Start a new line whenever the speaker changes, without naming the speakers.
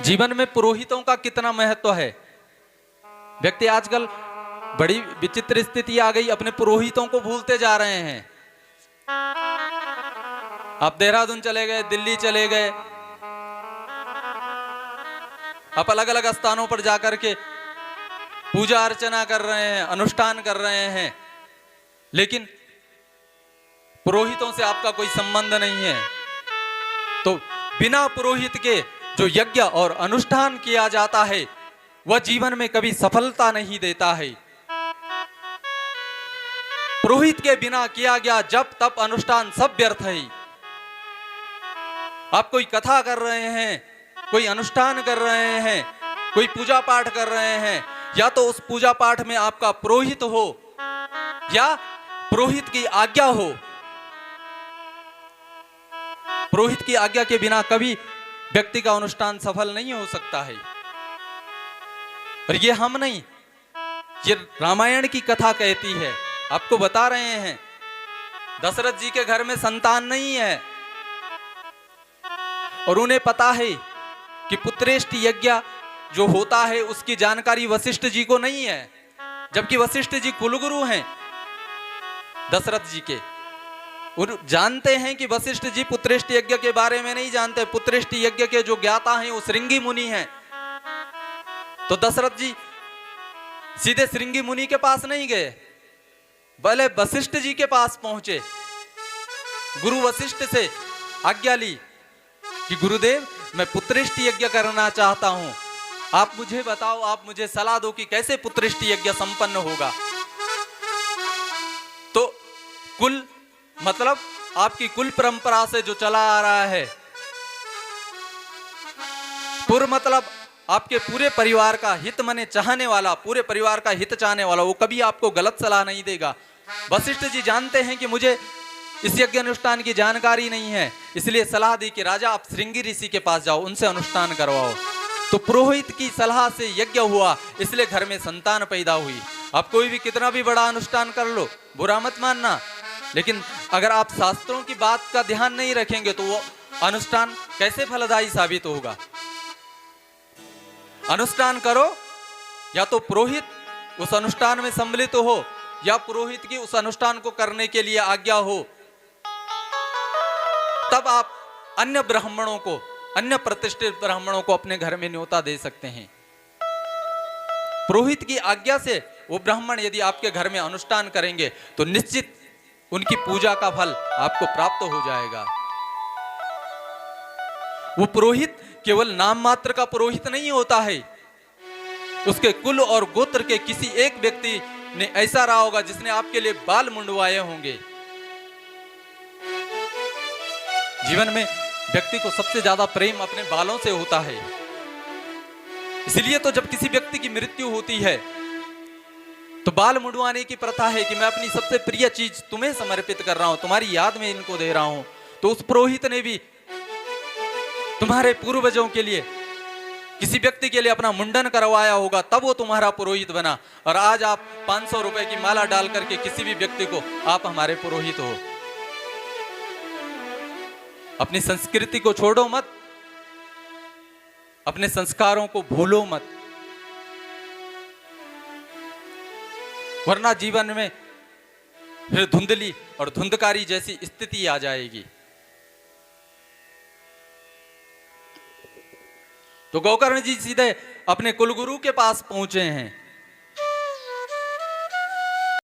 जीवन में पुरोहितों का कितना महत्व है। व्यक्ति आजकल बड़ी विचित्र स्थिति आ गई, अपने पुरोहितों को भूलते जा रहे हैं। आप देहरादून चले गए, दिल्ली चले गए, आप अलग अलग स्थानों पर जाकर के पूजा अर्चना कर रहे हैं, अनुष्ठान कर रहे हैं, लेकिन पुरोहितों से आपका कोई संबंध नहीं है। तो बिना पुरोहित के जो यज्ञ और अनुष्ठान किया जाता है वह जीवन में कभी सफलता नहीं देता है। पुरोहित के बिना किया गया जप तप अनुष्ठान सब व्यर्थ है। आप कोई कथा कर रहे हैं, कोई अनुष्ठान कर रहे हैं, कोई पूजा पाठ कर रहे हैं, या तो उस पूजा पाठ में आपका पुरोहित हो या पुरोहित की आज्ञा हो। पुरोहित की आज्ञा के बिना कभी व्यक्ति का अनुष्ठान सफल नहीं हो सकता है। और ये हम नहीं, ये रामायण की कथा कहती है। आपको बता रहे हैं, दशरथ जी के घर में संतान नहीं है और उन्हें पता है कि पुत्रेष्ट यज्ञ जो होता है उसकी जानकारी वशिष्ठ जी को नहीं है, जबकि वशिष्ठ जी कुलगुरु हैं दशरथ जी के। और जानते हैं कि वशिष्ठ जी पुत्रेष्ट यज्ञ के बारे में नहीं जानते। पुत्रेष्ट यज्ञ के जो ज्ञाता हैं वो श्रृंगी मुनि हैं। तो दशरथ जी सीधे श्रृंगी मुनि के पास नहीं गए, भले वशिष्ठ जी के पास पहुंचे। गुरु वशिष्ठ से आज्ञा ली कि गुरुदेव मैं पुत्रेष्ट यज्ञ करना चाहता हूं, आप मुझे बताओ, आप मुझे सलाह दो कि कैसे पुत्रेष्ट यज्ञ संपन्न होगा। तो कुल मतलब आपकी कुल परंपरा से जो चला आ रहा है, पुर मतलब आपके पूरे परिवार का हित मने चाहने वाला, पूरे परिवार का हित चाहने वाला, वो कभी आपको गलत सलाह नहीं देगा। वशिष्ठ जी जानते हैं कि मुझे इस यज्ञ अनुष्ठान की जानकारी नहीं है, इसलिए सलाह दी कि राजा आप श्रृंगी ऋषि के पास जाओ, उनसे अनुष्ठान करवाओ। तो पुरोहित की सलाह से यज्ञ हुआ, इसलिए घर में संतान पैदा हुई। आप कोई भी कितना भी बड़ा अनुष्ठान कर लो, बुरा मत मानना, लेकिन अगर आप शास्त्रों की बात का ध्यान नहीं रखेंगे तो वो अनुष्ठान कैसे फलदायी साबित होगा। अनुष्ठान करो, या तो पुरोहित उस अनुष्ठान में सम्मिलित हो या पुरोहित की उस अनुष्ठान को करने के लिए आज्ञा हो, तब आप अन्य ब्राह्मणों को, अन्य प्रतिष्ठित ब्राह्मणों को अपने घर में न्योता दे सकते हैं। पुरोहित की आज्ञा से वो ब्राह्मण यदि आपके घर में अनुष्ठान करेंगे तो निश्चित उनकी पूजा का फल आपको प्राप्त हो जाएगा। वो पुरोहित केवल नाम मात्र का पुरोहित नहीं होता है, उसके कुल और गोत्र के किसी एक व्यक्ति ने ऐसा रहा होगा जिसने आपके लिए बाल मुंडवाए होंगे। जीवन में व्यक्ति को सबसे ज्यादा प्रेम अपने बालों से होता है, इसलिए तो जब किसी व्यक्ति की मृत्यु होती है तो बाल मुंडवाने की प्रथा है कि मैं अपनी सबसे प्रिय चीज तुम्हें समर्पित कर रहा हूं, तुम्हारी याद में इनको दे रहा हूं। तो उस पुरोहित ने भी तुम्हारे पूर्वजों के लिए, किसी व्यक्ति के लिए अपना मुंडन करवाया होगा, तब वो तुम्हारा पुरोहित बना। और आज आप 500 रुपए की माला डाल करके किसी भी व्यक्ति को आप हमारे पुरोहित हो। अपनी संस्कृति को छोड़ो मत, अपने संस्कारों को भूलो मत, वरना जीवन में फिर धुंधली और धुंधकारी जैसी स्थिति आ जाएगी। तो गोकर्ण जी सीधे अपने कुलगुरु के पास पहुंचे हैं